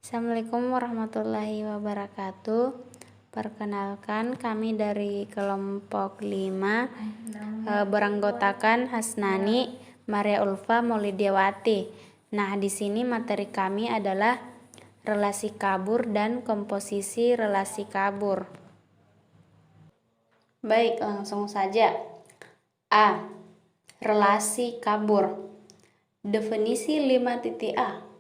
Assalamualaikum warahmatullahi wabarakatuh. Perkenalkan, kami dari kelompok 5 beranggotakan Hasnani, Maria Ulfa, Maulidiawati. Nah, di sini materi kami adalah relasi kabur dan komposisi relasi kabur. Baik, langsung saja. A. Relasi kabur. Definisi 5.a.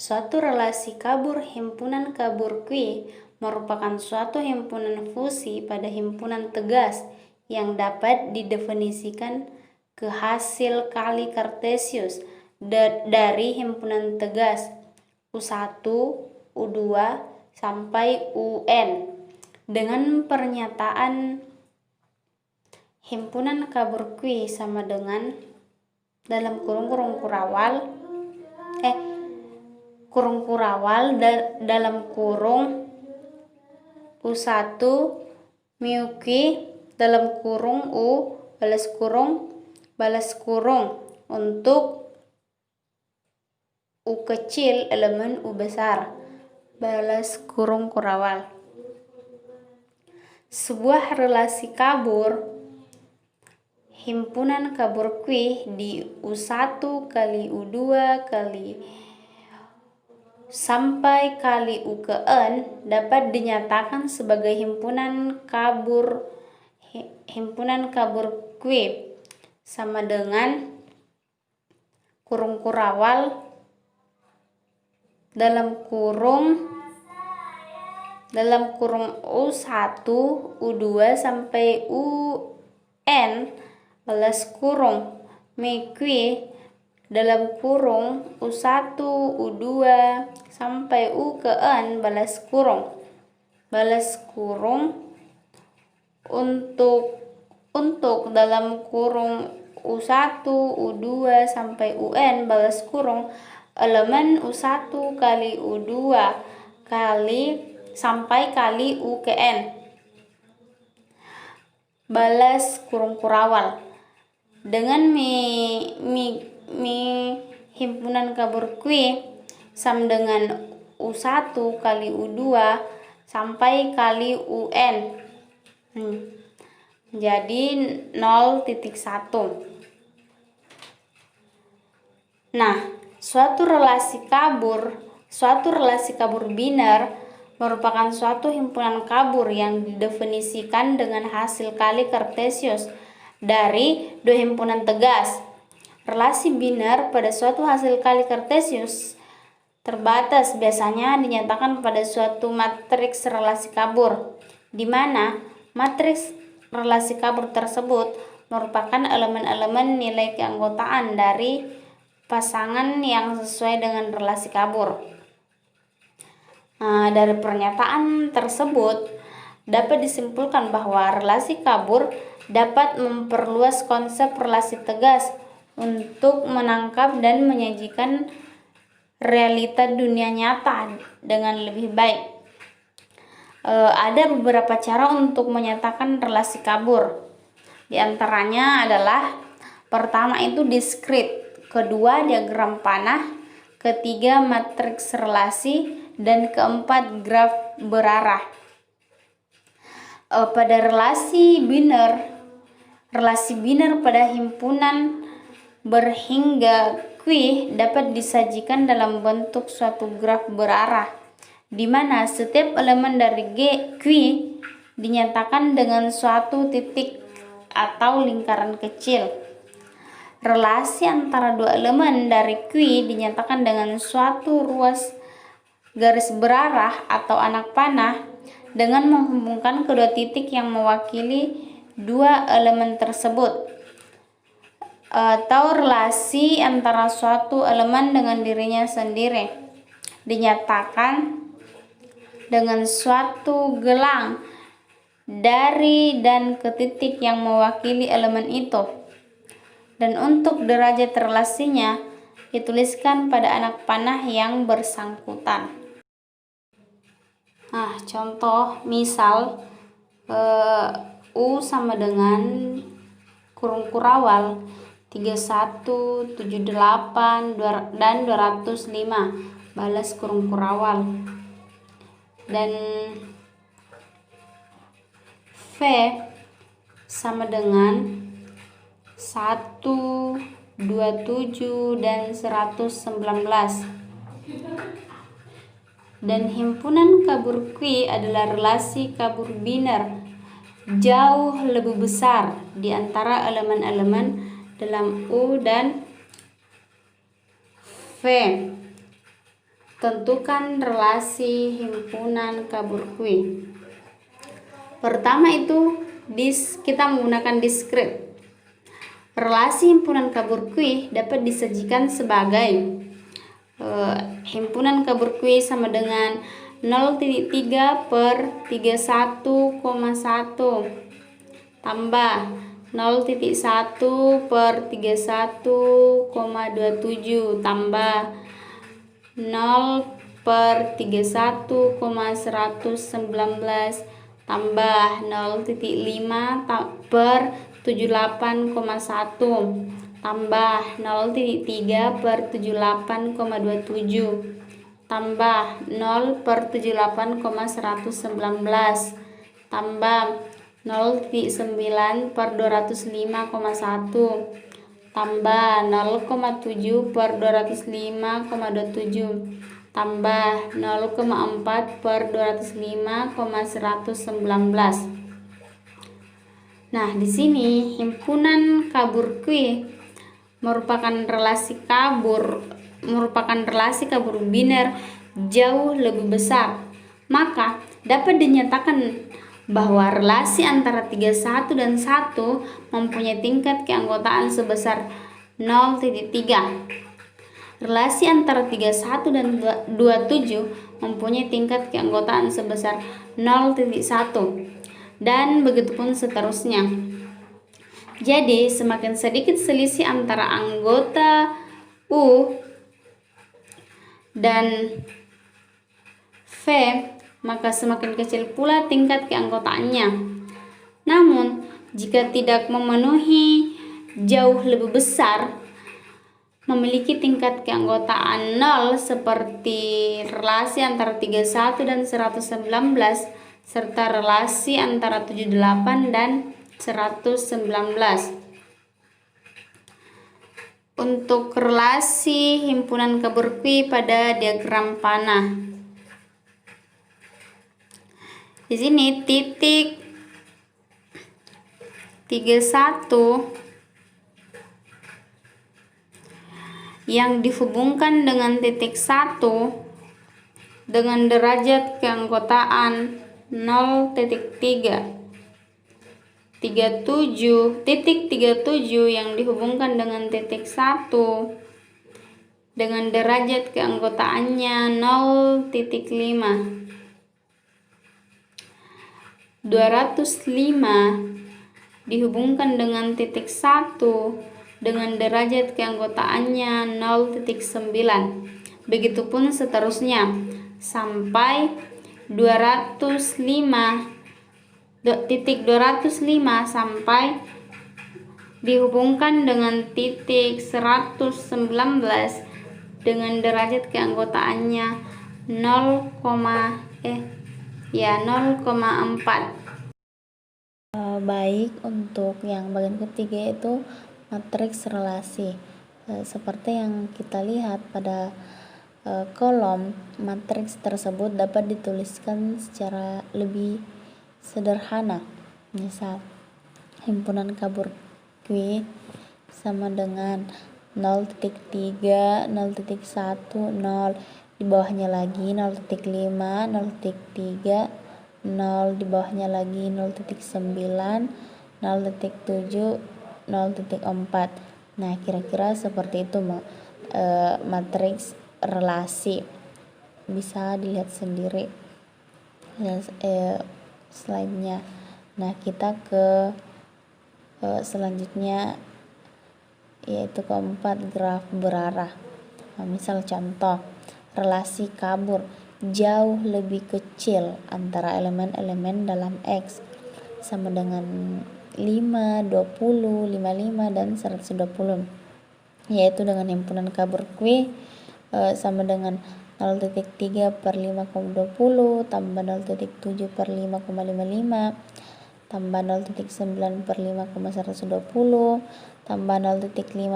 Suatu relasi kabur himpunan kabur Q merupakan suatu himpunan fusi pada himpunan tegas yang dapat didefinisikan ke hasil kali Kartesius dari himpunan tegas U1, U2, sampai UN dengan pernyataan himpunan kabur Q sama dengan dalam kurung kurawal dalam kurung U1 mu Q dalam kurung U balas kurung untuk U kecil elemen U besar balas kurung kurawal. Sebuah relasi kabur himpunan kabur Q di U1 kali U2 kali sampai kali U ke N dapat dinyatakan sebagai himpunan kabur Q sama dengan kurung kurawal dalam kurung U1, U2 sampai UN balas kurung mu Q dalam kurung U1, U2 sampai U ke N balas kurung untuk dalam kurung U1, U2 sampai UN balas kurung elemen U1 kali U2 sampai kali U ke N balas kurung kurawal dengan himpunan kabur Q sama dengan U1 kali U2 sampai kali UN. Jadi 0.1. Nah, suatu relasi kabur biner merupakan suatu himpunan kabur yang didefinisikan dengan hasil kali Kartesius dari dua himpunan tegas. Relasi biner pada suatu hasil kali Kartesius terbatas biasanya dinyatakan pada suatu matriks relasi kabur, di mana matriks relasi kabur tersebut merupakan elemen-elemen nilai keanggotaan dari pasangan yang sesuai dengan relasi kabur. Dari pernyataan tersebut dapat disimpulkan bahwa relasi kabur dapat memperluas konsep relasi tegas untuk menangkap dan menyajikan realita dunia nyata dengan lebih baik. Ada beberapa cara untuk menyatakan relasi kabur. Di antaranya adalah pertama itu diskrit, kedua diagram panah, ketiga matriks relasi, dan keempat graf berarah. Pada relasi biner pada himpunan berhingga Q dapat disajikan dalam bentuk suatu graf berarah, di mana setiap elemen dari Q dinyatakan dengan suatu titik atau lingkaran kecil. Relasi antara dua elemen dari Q dinyatakan dengan suatu ruas garis berarah atau anak panah dengan menghubungkan kedua titik yang mewakili dua elemen tersebut, atau relasi antara suatu elemen dengan dirinya sendiri dinyatakan dengan suatu gelang dari dan ke titik yang mewakili elemen itu, dan untuk derajat relasinya dituliskan pada anak panah yang bersangkutan. Contoh misal U sama dengan kurung kurawal 31, 78, dan 205 balas kurung kurawal. Dan V sama dengan 1, 27, dan 119. Dan himpunan kabur Q adalah relasi kabur biner jauh lebih besar di antara elemen-elemen dalam U dan V. Tentukan relasi himpunan kabur Q. Pertama itu kita menggunakan diskrit. Relasi himpunan kabur Q dapat disajikan sebagai himpunan kabur Q sama dengan 0,3 per 31,1 tambah 0,1 per 31,27 tambah 0 per 31,119 tambah 0,5 per 78,1 tambah 0,3 per 78,27 tambah 0 per 78,119 tambah 0,9 per 205,1 tambah 0,7 per 205,27 tambah 0,4 per 205,119. Nah, di sini himpunan kabur Q merupakan relasi kabur biner jauh lebih besar. Maka dapat dinyatakan bahwa relasi antara 31 dan 1 mempunyai tingkat keanggotaan sebesar 0,3. Relasi antara 31 dan 27 mempunyai tingkat keanggotaan sebesar 0,1. Dan begitupun seterusnya. Jadi semakin sedikit selisih antara anggota U dan V, maka semakin kecil pula tingkat keanggotaannya. Namun jika tidak memenuhi jauh lebih besar, memiliki tingkat keanggotaan 0 seperti relasi antara 31 dan 119 serta relasi antara 78 dan 119. Untuk relasi himpunan kabur Q pada diagram panah. Di sini titik 31 yang dihubungkan dengan titik 1 dengan derajat keanggotaan 0,3. 37 yang dihubungkan dengan titik 1 dengan derajat keanggotaannya 0,5. 205 dihubungkan dengan titik 1 dengan derajat keanggotaannya 0,9. Begitupun seterusnya sampai 205 sampai dihubungkan dengan titik 119 dengan derajat keanggotaannya 0,4. Baik, untuk yang bagian ketiga itu matriks relasi. Seperti yang kita lihat pada kolom, matriks tersebut dapat dituliskan secara lebih sederhana. Misal himpunan kabur Q sama dengan 0,3, 0,1, 0, di bawahnya lagi 0,5, 0,3, 0, di bawahnya lagi 0,9, 0,7, 0,4. Nah, kira-kira seperti itu matriks relasi. Bisa dilihat sendiri slide-nya. Nah, kita ke selanjutnya, yaitu keempat, graf berarah. Nah, misal contoh relasi kabur jauh lebih kecil antara elemen-elemen dalam X sama dengan 5, 20, 55, dan 120, yaitu dengan himpunan kabur Q sama dengan 0,3 per 5,20 tambah 0,7 per 5,55 tambah 0,9 per 5,120 tambah 0,5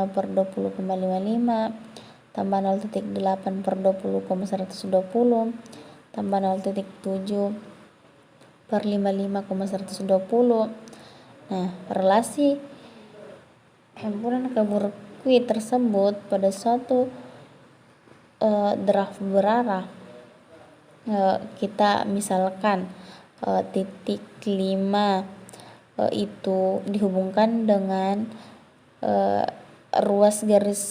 per 20,55 tambah 0,8 per 20,120 tambah 0,7 per 55,120. Nah, relasi himpunan kabur Q tersebut pada suatu graf berarah kita misalkan titik 5 itu dihubungkan dengan ruas garis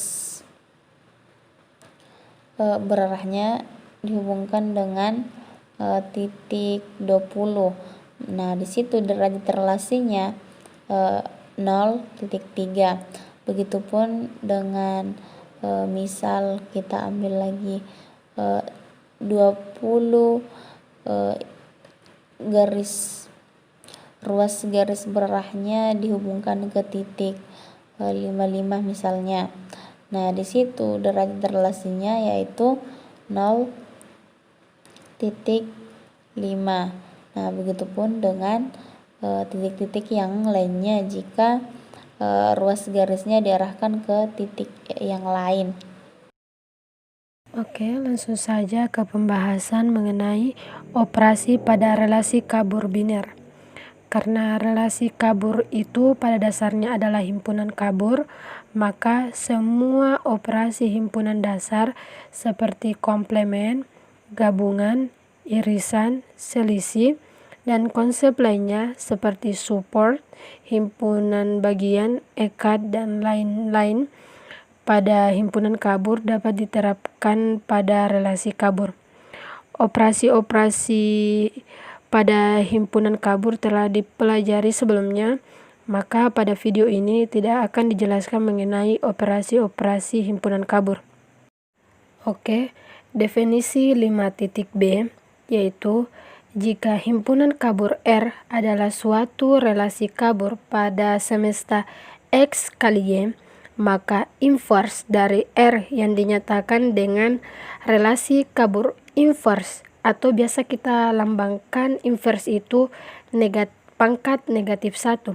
berarahnya dihubungkan dengan titik 20. Nah, di situ derajat relasinya 0,3. Begitupun dengan misal kita ambil lagi 20 ruas garis berarahnya dihubungkan ke titik 55 misalnya. Nah, di situ derajat relasinya yaitu 0,5. Nah, begitupun dengan titik-titik yang lainnya jika ruas garisnya diarahkan ke titik yang lain. Oke, langsung saja ke pembahasan mengenai operasi pada relasi kabur biner. Karena relasi kabur itu pada dasarnya adalah himpunan kabur, maka semua operasi himpunan dasar seperti komplement, gabungan, irisan, selisih, dan konsep lainnya seperti support, himpunan bagian, ikat, dan lain-lain pada himpunan kabur dapat diterapkan pada relasi kabur. Operasi-operasi pada himpunan kabur telah dipelajari sebelumnya, maka pada video ini tidak akan dijelaskan mengenai operasi-operasi himpunan kabur. Oke, definisi 5.b yaitu jika himpunan kabur R adalah suatu relasi kabur pada semesta X kali Y, maka inverse dari R yang dinyatakan dengan relasi kabur inverse atau biasa kita lambangkan inverse itu pangkat negatif 1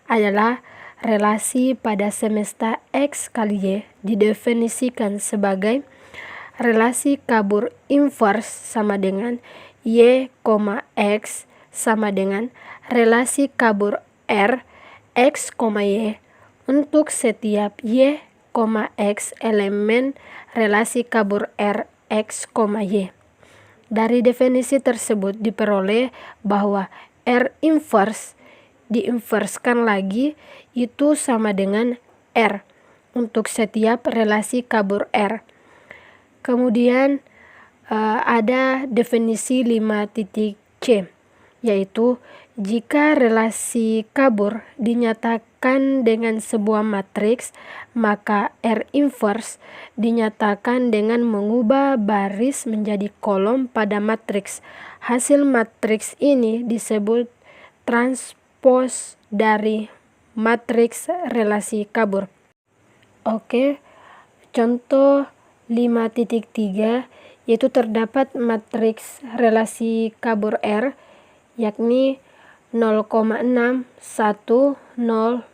adalah relasi pada semesta X kali Y didefinisikan sebagai relasi kabur inverse sama dengan Y, X sama dengan relasi kabur R X, Y untuk setiap Y, X elemen relasi kabur R X, Y. Dari definisi tersebut diperoleh bahwa R inverse diinverskan lagi itu sama dengan R untuk setiap relasi kabur R. Kemudian ada definisi 5.c yaitu jika relasi kabur dinyatakan dengan sebuah matriks, maka R inverse dinyatakan dengan mengubah baris menjadi kolom pada matriks. Hasil matriks ini disebut transpos dari matriks relasi kabur. Oke, contoh 5.3 yaitu terdapat matriks relasi kabur R yakni 0,6, 1, 0, 0,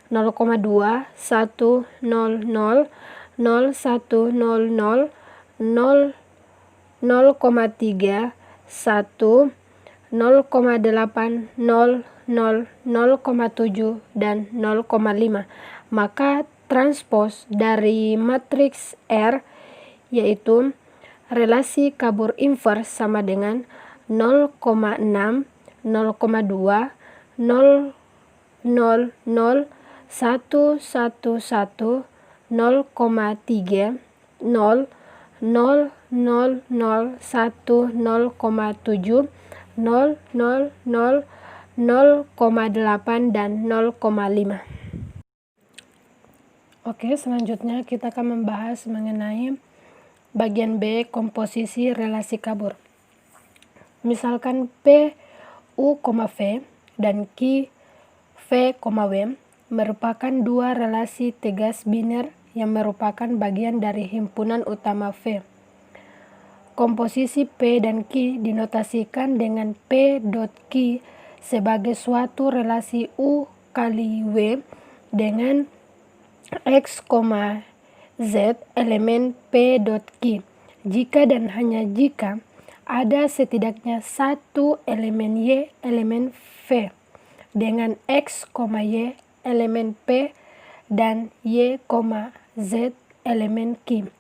0,2, 1, 0, 0, 0, 1, 0, 0, 0, 0,3, 1, 0,8, 0, 0,9, 0,7, dan 0,5. Maka transpos dari matriks R yaitu relasi kabur inverse sama dengan 0,6, 0,2, 0, 0, 0, 1, 1, 1, 0,3, 0, 0, 0, 1, 0,7, 0, 0, 0, 0,8 dan 0,5. Oke, selanjutnya kita akan membahas mengenai bagian B, komposisi relasi kabur. Misalkan P, U, V dan Q, V, W merupakan dua relasi tegas biner yang merupakan bagian dari himpunan utama V. komposisi P dan Q dinotasikan dengan P dot Q sebagai suatu relasi U kali W dengan X, Z elemen P dot Q. Jika dan hanya jika ada setidaknya satu elemen Y elemen V dengan X, Y elemen P dan Y, Z elemen Q.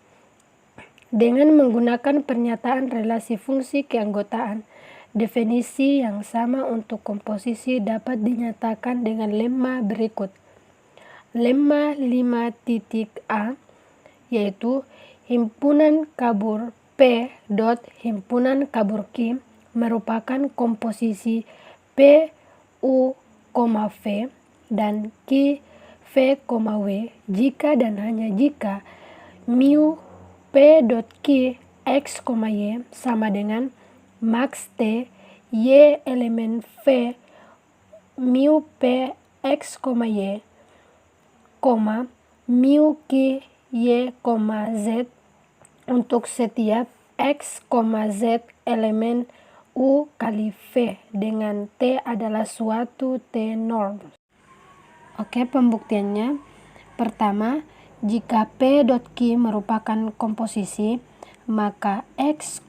Dengan menggunakan pernyataan relasi fungsi keanggotaan, definisi yang sama untuk komposisi dapat dinyatakan dengan lemma berikut. Lemma 5.A yaitu himpunan kabur P dot himpunan kabur Q merupakan komposisi P, U, V dan Q, V, W jika dan hanya jika mu P dot Q X, Y sama dengan max T Y elemen V mu P X, Y, mu Q Y, Z untuk setiap X, Z elemen U kali V dengan T adalah suatu T norm. Oke, pembuktiannya. Pertama, jika P dot Q merupakan komposisi, maka X,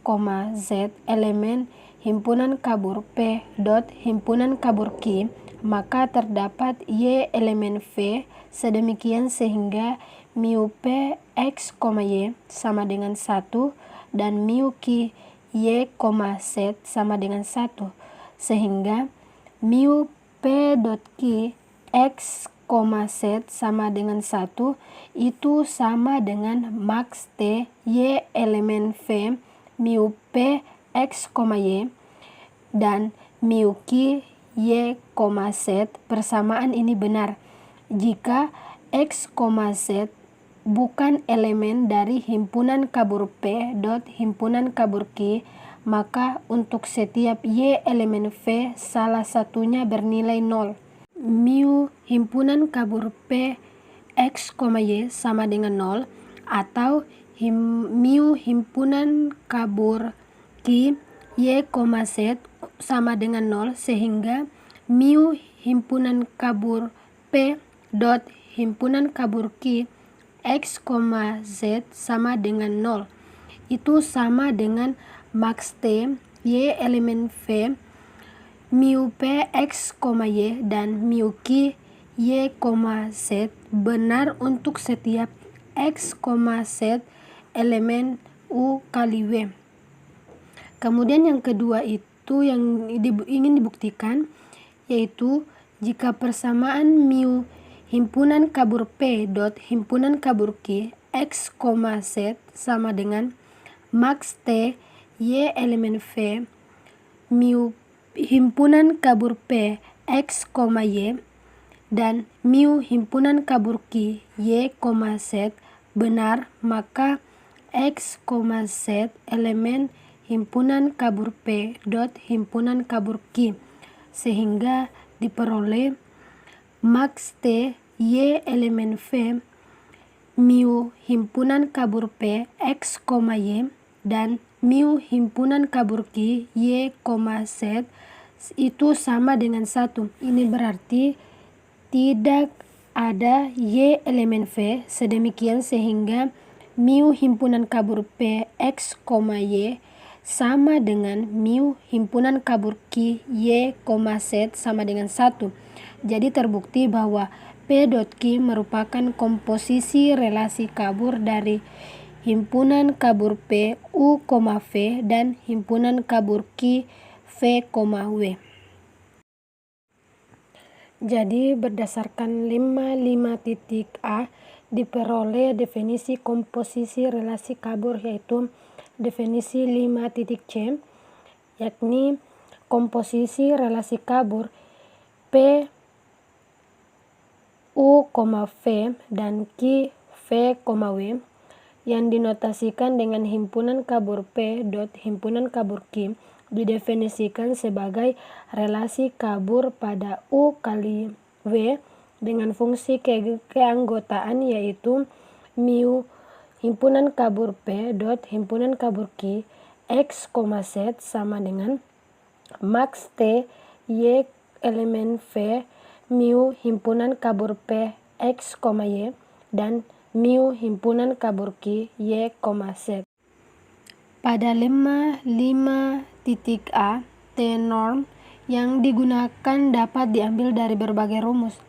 Z elemen himpunan kabur P dot himpunan kabur Q, maka terdapat Y elemen V sedemikian sehingga mu P X, Y sama dengan 1 dan mu Q Y, Z sama dengan 1 sehingga mu P dot Q X, Z sama dengan 1 itu sama dengan max T Y elemen V mu P X, Y dan mu Q Y, Z. Persamaan ini benar jika X, Z bukan elemen dari himpunan kabur P dot himpunan kabur Q, maka untuk setiap Y elemen V salah satunya bernilai 0. Mu himpunan kabur P X, Y sama dengan 0 atau mu himpunan kabur Q Y, Z sama dengan 0 sehingga mu himpunan kabur P dot himpunan kabur Q X, Z sama dengan 0 itu sama dengan max T Y elemen V mu P X, Y dan mu Q Y, Z benar untuk setiap X, Z elemen U kali W. Kemudian yang kedua itu yang ingin dibuktikan yaitu jika persamaan mu himpunan kabur P dot himpunan kabur Q X, Z sama dengan max T Y elemen V mu himpunan kabur P X, Y dan mu himpunan kabur Q Y, Z benar, maka X, Z elemen himpunan kabur P dot himpunan kabur Q sehingga diperoleh max T Y elemen V mu himpunan kabur P X, Y dan mu himpunan kabur Q Y, Z itu sama dengan 1. Ini berarti tidak ada Y elemen V sedemikian sehingga mu himpunan kabur P X, Y sama dengan mu himpunan kabur Q Y, Z sama dengan 1. Jadi terbukti bahwa P dot Q merupakan komposisi relasi kabur dari himpunan kabur P U, V dan himpunan kabur Q V, W. Jadi berdasarkan lemma 5.A diperoleh definisi komposisi relasi kabur yaitu definisi 5.C yakni komposisi relasi kabur P U, V dan Q V, W yang dinotasikan dengan himpunan kabur P dot himpunan kabur Q didefinisikan sebagai relasi kabur pada U kali W dengan fungsi keanggotaan yaitu mu himpunan kabur P dot himpunan kabur Q X, Z sama dengan max T Y elemen V mu himpunan kabur P X, Y dan mu himpunan kabur Q Y, Z. Pada lemma 5.a, T norm yang digunakan dapat diambil dari berbagai rumus.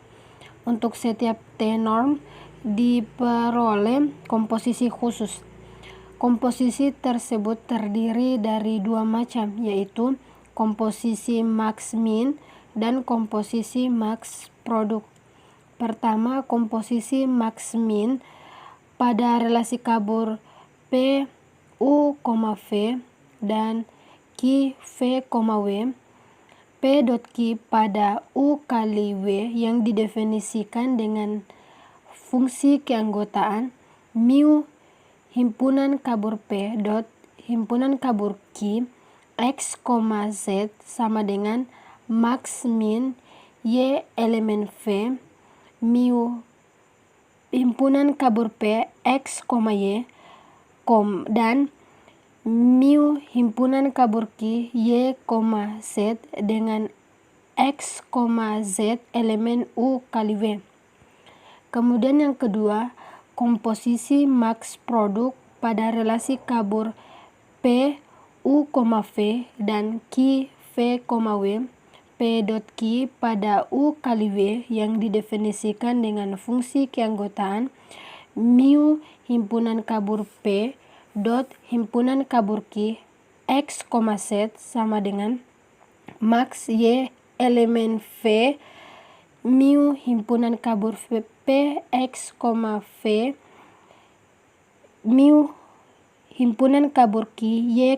Untuk setiap T norm diperoleh komposisi khusus. Komposisi tersebut terdiri dari dua macam, yaitu komposisi max min dan komposisi max produk. Pertama, komposisi max min pada relasi kabur P, U, V dan Q, V, W. P dot Q pada U kali W yang didefinisikan dengan fungsi keanggotaan mu himpunan kabur P dot himpunan kabur Q X, Z sama dengan max min Y elemen V mu himpunan kabur P X, Y dan mu himpunan kabur Q Y, Z dengan X, Z elemen U kali W. Kemudian yang kedua, komposisi max produk pada relasi kabur P, U, V dan Q, V, W. P dot Q pada U kali W yang didefinisikan dengan fungsi keanggotaan mu himpunan kabur P dot himpunan kabur Q X, Z sama dengan max Y elemen V mu himpunan kabur P X, V mu himpunan kabur Q Y,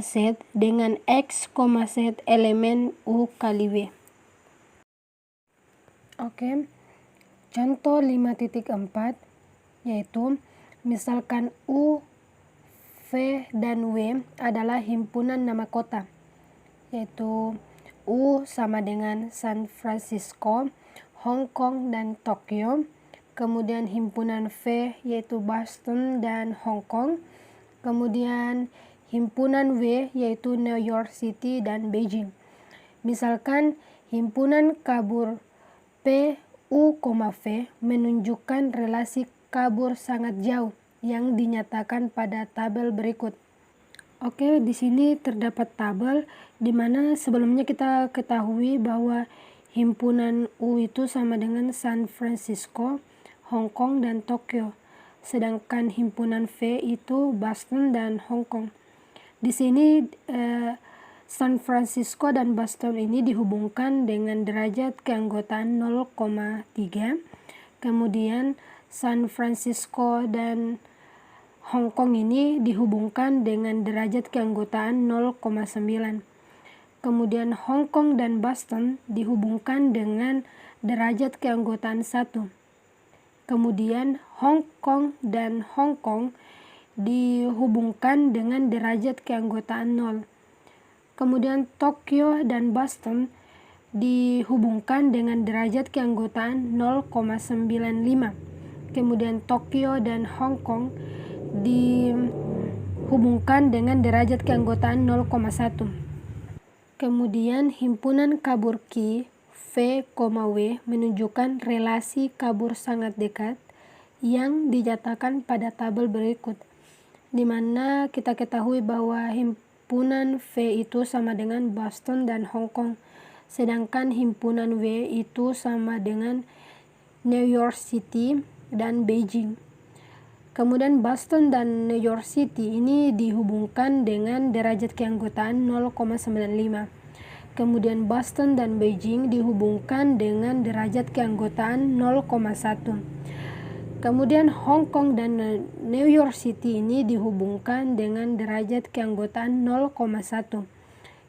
Z dengan X, Z elemen U kali W. Oke, contoh 5.4 yaitu misalkan U, V dan W adalah himpunan nama kota, yaitu U sama dengan San Francisco, Hong Kong dan Tokyo. Kemudian himpunan V yaitu Boston dan Hong Kong. Kemudian himpunan W yaitu New York City dan Beijing. Misalkan himpunan kabur P, U, V menunjukkan relasi kabur sangat jauh yang dinyatakan pada tabel berikut. Oke, di sini terdapat tabel di mana sebelumnya kita ketahui bahwa himpunan U itu sama dengan San Francisco, Hong Kong dan Tokyo. Sedangkan himpunan V itu Boston dan Hong Kong. Di sini San Francisco dan Boston ini dihubungkan dengan derajat keanggotaan 0,3. Kemudian San Francisco dan Hong Kong ini dihubungkan dengan derajat keanggotaan 0,9. Kemudian Hong Kong dan Boston dihubungkan dengan derajat keanggotaan 1. Kemudian Hong Kong dan Hong Kong dihubungkan dengan derajat keanggotaan 0. Kemudian Tokyo dan Boston dihubungkan dengan derajat keanggotaan 0,95. Kemudian Tokyo dan Hong Kong dihubungkan dengan derajat keanggotaan 0,1. Kemudian himpunan kabur Q, V, W menunjukkan relasi kabur sangat dekat yang dinyatakan pada tabel berikut, di mana kita ketahui bahwa himpunan V itu sama dengan Boston dan Hong Kong, sedangkan himpunan W itu sama dengan New York City dan Beijing. Kemudian Boston dan New York City ini dihubungkan dengan derajat keanggotaan 0,95. Kemudian Boston dan Beijing dihubungkan dengan derajat keanggotaan 0,1. Kemudian Hong Kong dan New York City ini dihubungkan dengan derajat keanggotaan 0,1.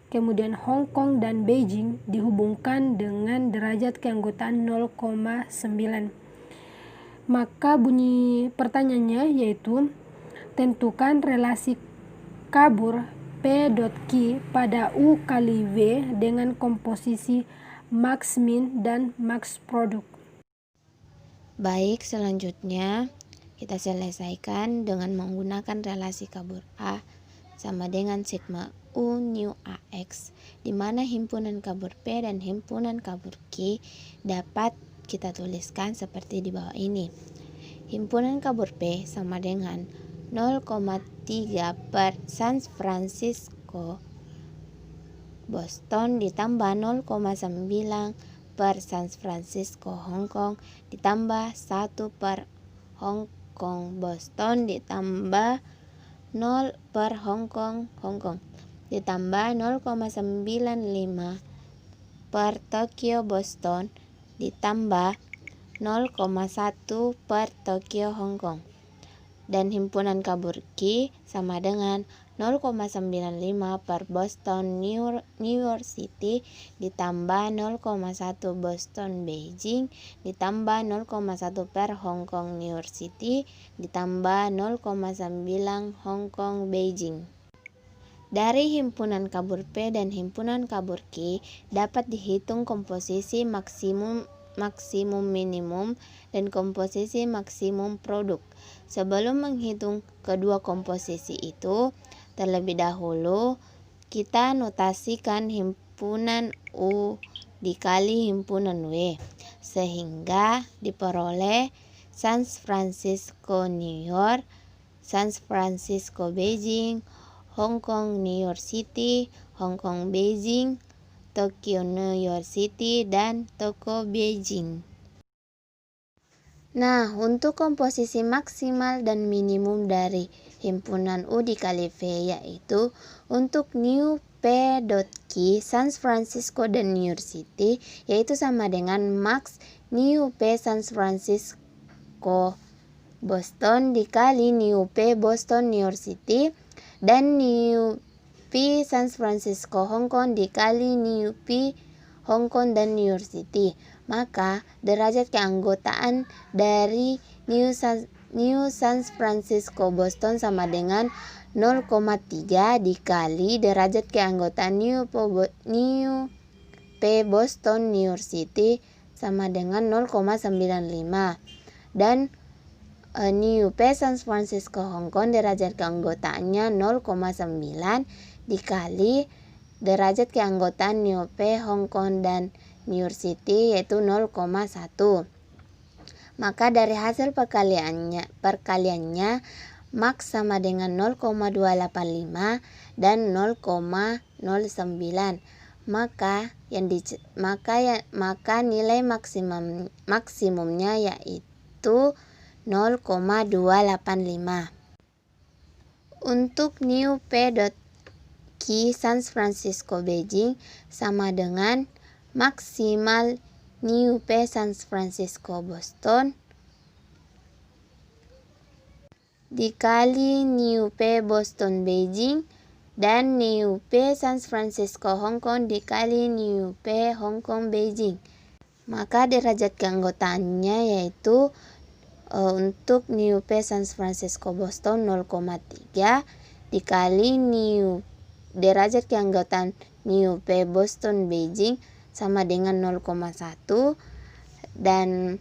Kemudian Hong Kong dan Beijing dihubungkan dengan derajat keanggotaan 0,9. Maka bunyi pertanyaannya yaitu tentukan relasi kabur P dot Q pada U kali W dengan komposisi max min dan max produk. Baik, selanjutnya kita selesaikan dengan menggunakan relasi kabur A sama dengan sigma U nu AX, di mana himpunan kabur P dan himpunan kabur Q dapat kita tuliskan seperti di bawah ini. Himpunan kabur P sama dengan 0,3 per San Francisco Boston ditambah 0,9 per San Francisco Hong Kong ditambah 1 per Hong Kong Boston ditambah 0 per Hong Kong ditambah 0,95 per Tokyo Boston ditambah 0,1 per Tokyo Hong Kong. Dan himpunan kabur Q sama dengan 0,95 per Boston New York City ditambah 0,1 Boston Beijing ditambah 0,1 per Hong Kong New York City ditambah 0,9 Hong Kong Beijing. Dari himpunan kabur P dan himpunan kabur Q dapat dihitung komposisi maksimum minimum dan komposisi maksimum produk. Sebelum menghitung kedua komposisi itu, terlebih dahulu kita notasikan himpunan U dikali himpunan W, sehingga diperoleh San Francisco New York, San Francisco Beijing, Hong Kong New York City, Hong Kong Beijing, Tokyo New York City, dan Tokyo Beijing. Nah, untuk komposisi maksimal dan minimum dari himpunan U dikali V, yaitu untuk New P.Q San Francisco dan New York City, yaitu sama dengan max New P San Francisco Boston dikali New P Boston New York City, dan New P San Francisco Hong Kong dikali New P Hong Kong dan New York City. Maka derajat keanggotaan dari New San Francisco Boston sama dengan 0,3 dikali derajat keanggotaan New P Boston New York City sama dengan 0,95, dan New P San Francisco Hong Kong derajat keanggotaannya 0,9 dikali derajat keanggotaan New P Hong Kong dan New York City yaitu 0,1. Maka dari hasil perkaliannya max sama dengan 0,285 dan 0,09. Maka nilai maksimumnya yaitu 0,285. Untuk New P.Q San Francisco Beijing sama dengan maksimal New P San Francisco Boston dikali New P Boston Beijing dan New P San Francisco Hong Kong dikali New P Hong Kong Beijing. Maka derajat keanggotaannya yaitu untuk New P San Francisco Boston 0,3 dikali derajat keanggotaan New P Boston Beijing sama dengan 0,1, dan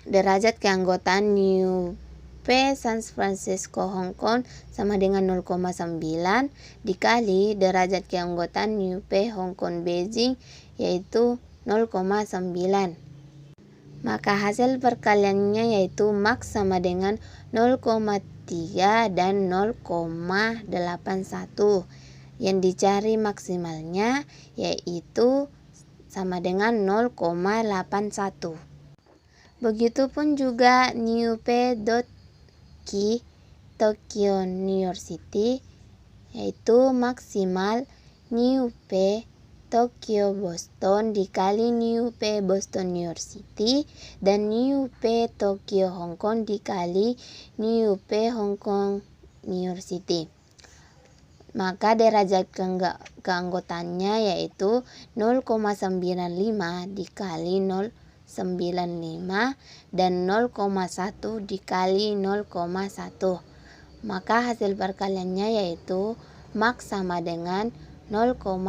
derajat keanggotaan New P San Francisco Hong Kong sama dengan 0,9 dikali derajat keanggotaan New P Hong Kong Beijing yaitu 0,9. Maka hasil perkaliannya yaitu max sama dengan 0,3 dan 0,81. Yang dicari maksimalnya yaitu sama dengan 0,81. Begitupun juga New P.Q Tokyo New York City yaitu maksimal New P Tokyo Boston dikali New P Boston New York City dan New P Tokyo Hong Kong dikali New P Hong Kong New York City. Maka derajat keanggotaannya yaitu 0,95 dikali 0,95 dan 0,1 dikali 0,1. Maka hasil perkaliannya yaitu max sama dengan 0,9,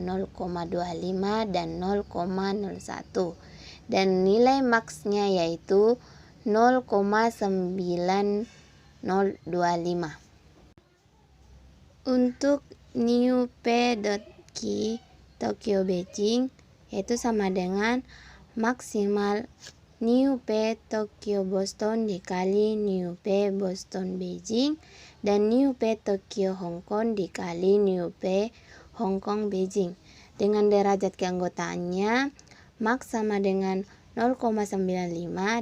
0,25 dan 0,01. Dan nilai maksnya yaitu 0,9025. Untuk new P.Q Tokyo Beijing yaitu sama dengan maksimal new P Tokyo Boston dikali new P Boston Beijing dan new P Tokyo Hong Kong dikali new P Hong Kong Beijing. Dengan derajat keanggotaannya max sama dengan 0,95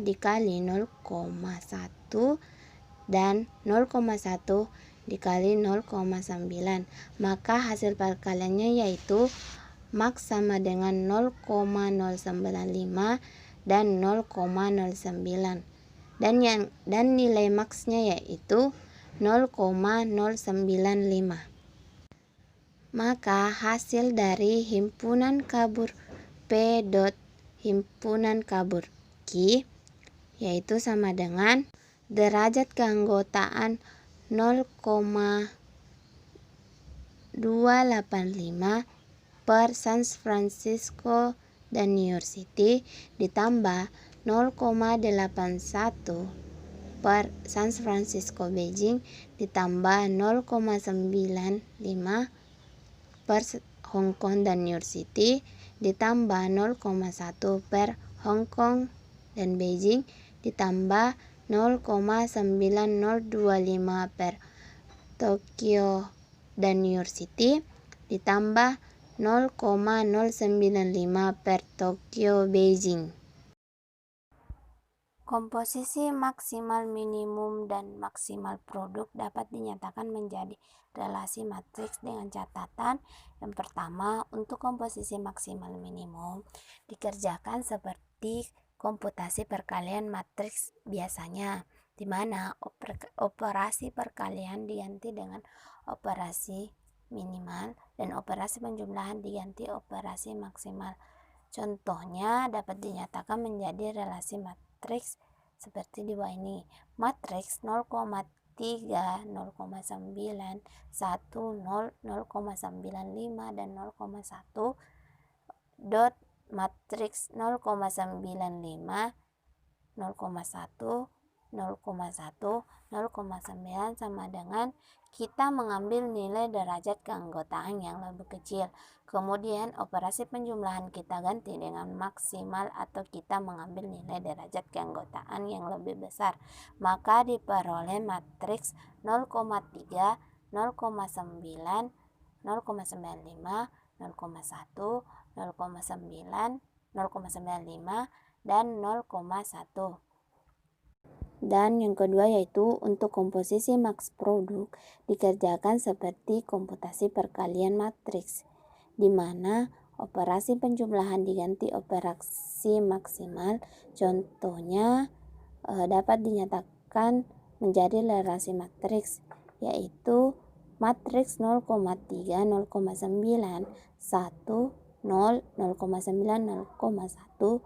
dikali 0,1 dan 0,1 dikali 0,9, maka hasil perkaliannya yaitu max sama dengan 0,095 dan 0,09 dan nilai maxnya yaitu 0,095. Maka hasil dari himpunan kabur P. himpunan kabur Q yaitu sama dengan derajat keanggotaan 0,285 per San Francisco dan New York City ditambah 0,81 per San Francisco Beijing ditambah 0,95 per Hong Kong dan New York City ditambah 0,1 per Hong Kong dan Beijing ditambah 0,9025 per Tokyo dan New York City ditambah 0,095 per Tokyo Beijing. Komposisi maksimal, minimum, dan maksimal produk dapat dinyatakan menjadi relasi matriks dengan catatan. Yang pertama, untuk komposisi maksimal minimum dikerjakan seperti komputasi perkalian matriks biasanya, di mana operasi perkalian diganti dengan operasi minimal dan operasi penjumlahan diganti operasi maksimal. Contohnya dapat dinyatakan menjadi relasi matriks seperti di bawah ini. Matriks 0,3, 0,9, 1, 0, 0,95 dan 0,1 dot matriks 0,95, 0,1, 0,1, 0,9 sama dengan kita mengambil nilai derajat keanggotaan yang lebih kecil. Kemudian operasi penjumlahan kita ganti dengan maksimal atau kita mengambil nilai derajat keanggotaan yang lebih besar. Maka diperoleh matriks 0,3, 0,9, 0,95, 0,1, 0,9, 0,95 dan 0,1. Dan yang kedua yaitu untuk komposisi max produk dikerjakan seperti komputasi perkalian matriks, di mana operasi penjumlahan diganti operasi maksimal. Contohnya dapat dinyatakan menjadi relasi matriks, yaitu matriks 0,3, 0,9, 1, 0, 0,9, 0,1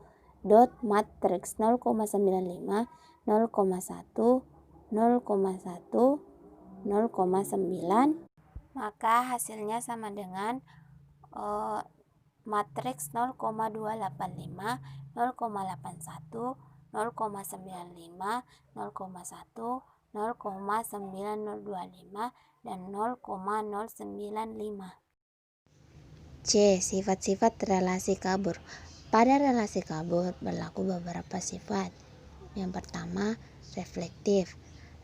dot matriks 0,95, 0,1, 0,1, 0,9, maka hasilnya sama dengan matriks 0,285, 0,81, 0,95, 0,1, 0,9025 dan 0,095. C. Sifat-sifat relasi kabur. Pada relasi kabur berlaku beberapa sifat. Yang pertama, reflektif.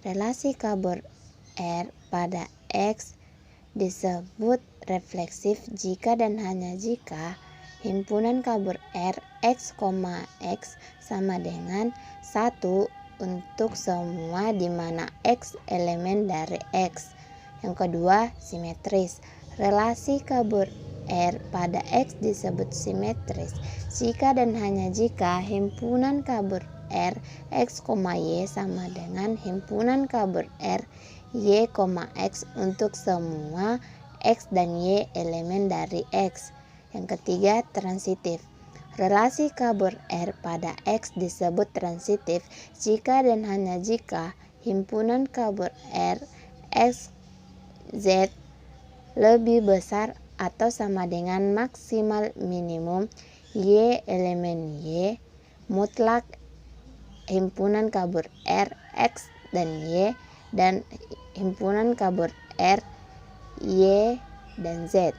Relasi kabur R pada X disebut refleksif jika dan hanya jika himpunan kabur R X, X sama dengan 1 untuk semua di mana X elemen dari X. Yang kedua, simetris. Relasi kabur R pada X disebut simetris jika dan hanya jika himpunan kabur R X, Y sama dengan himpunan kabur R Y, X untuk semua X dan Y elemen dari X. Yang ketiga, transitif. Relasi kabur R pada X disebut transitif jika dan hanya jika himpunan kabur R X Z lebih besar atau sama dengan maksimal minimum Y elemen Y mutlak himpunan kabur R, X, dan Y dan himpunan kabur R Y, dan Z.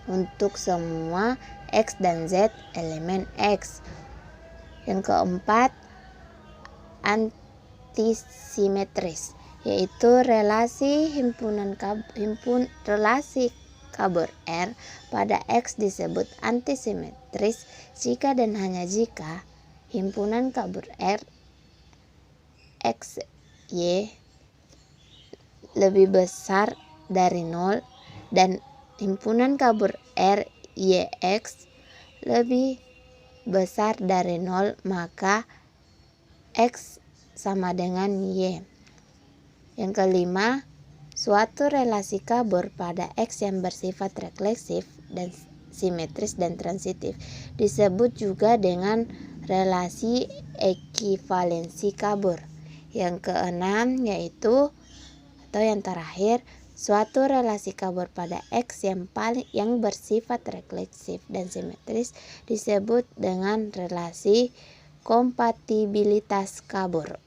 Untuk semua X dan Z elemen X. Yang keempat, antisimetris, yaitu relasi relasi kabur R pada X disebut antisimetris jika dan hanya jika himpunan kabur R X Y lebih besar dari 0 dan himpunan kabur R Y X lebih besar dari 0, maka X sama dengan Y. Yang kelima, suatu relasi kabur pada X yang bersifat refleksif dan simetris dan transitif disebut juga dengan relasi ekivalensi kabur. Yang keenam yaitu atau yang terakhir, suatu relasi kabur pada X yang bersifat refleksif dan simetris disebut dengan relasi kompatibilitas kabur.